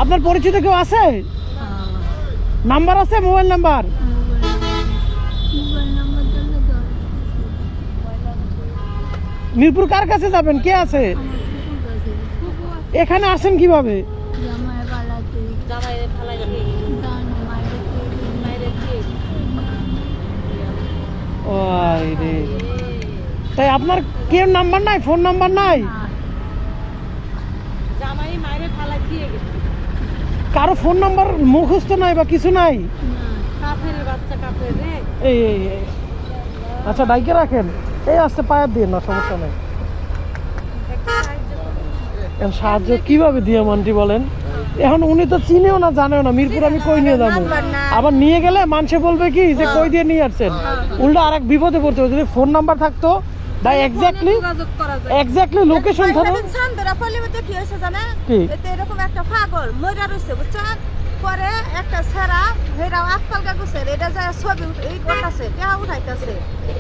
আপনার পরিচিত কেউ আছে? নাম্বার আছে, মোবাইল নাম্বার? মিরপুর কার কাছে যাবেন? কে আছে? এখানে আসেন কিভাবে? ওই রে, তাই আপনার কেউ নাম্বার নাই, ফোন নাম্বার নাই? কারো ফোন নাম্বার মুখস্থ নাই বা কিছু নাই? এই এই এই। আচ্ছা ডাইকে রাখেন, এই আসতে পায়ের দিয়ে না, সমস্যা নেই। সাহায্য কিভাবে দিয়ে মানটি বলেন? এখন উনি তো চিনেও না, জানেও না মিরপুর আমি কই নিয়ে যাবো। আবার নিয়ে গেলে মানুষে বলবে কি যে কই দিয়ে নিয়ে আসছেন, উল্টা আর এক বিপদে পড়তে হবে। যদি ফোন নাম্বার থাকতো বা এক্স্যাক্টলি লোকেশন থাকতো। কি হয়েছে জানে, এরকম একটা পাগল মইরা রইছে বুঝছেন, পরে একটা ছেড়া হেরা আজকালকা গুছে এটা যায় ছবি এই করতেছে, দেহা উঠাইতেছে,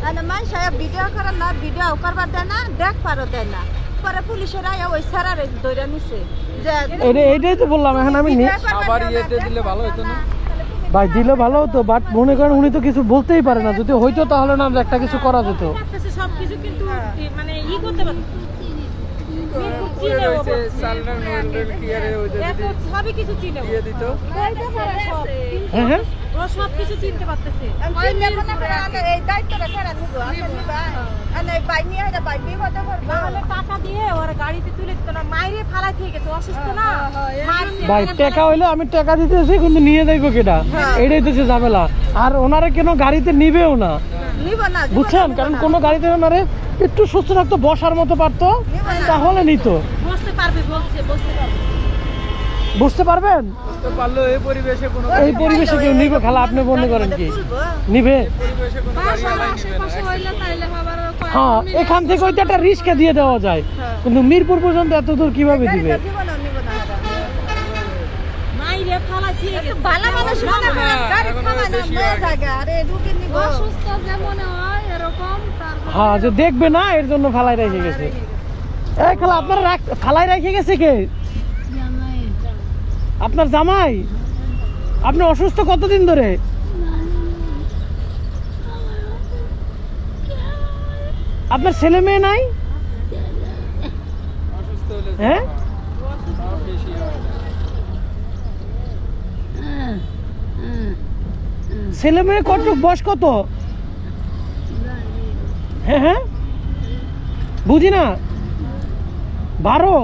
মানে মানুষ ভিডিও করার না, ভিডিও করবার দেয় না, দেখ পারো দেয় না। পরে পুলিশেরা ওই ছেড়ারে ধরে নিছে। এইটাই তো বললাম, এখন আমি দিলে ভালো হতো না ভাই, দিলে ভালো হতো, বাট মনে করেন উনি তো কিছু বলতেই পারে না। যদি হইতো তাহলে না একটা কিছু করা যেত। সবকিছু কিন্তু মানে ই করতে পারে, সবই কিছু চিনে দিত, হ্যাঁ হ্যাঁ সব কিছু চিনতে পারতেছে। টাকা দিয়ে ওরা গাড়িতে তুলে দিত না, মাইরে ফালাই থেকে গেছে, অসুস্থ না ভাই। টাকা হইলে আমি টাকা দিতেছি, কিন্তু নিয়ে যাইবো কেটা, এটাই তো ঝামেলা। আর ওনারে কেন গাড়িতে নিবেও না, বুঝছেন? কারণ কোনো গাড়িতে ওনারে একটু সুস্থ থাকতো, বসার মতো পারতো, তাহলে নিত। বুঝতে পারবেন? এই পরিবেশে কেউ নিবে? খালা আপনি মনে করেন কি নিবে? হ্যাঁ, এখান থেকে ওইটা একটা রিস্কে দিয়ে দেওয়া যায়, কিন্তু মিরপুর পর্যন্ত এত দূর কিভাবে দিবে? হ্যাঁ, যে দেখবে না এর জন্য ফালাই রেখে গেছে। এই খালা আপনারা ফালাই রেখে গেছে কে? আপনার জামাই? আপনি অসুস্থ কতদিন ধরে? আপনার ছেলে মেয়ে নাই? হ্যাঁ, ছেলে মেয়ে কত, বয়স কত? হ্যাঁ হ্যাঁ, বুঝি না। 12?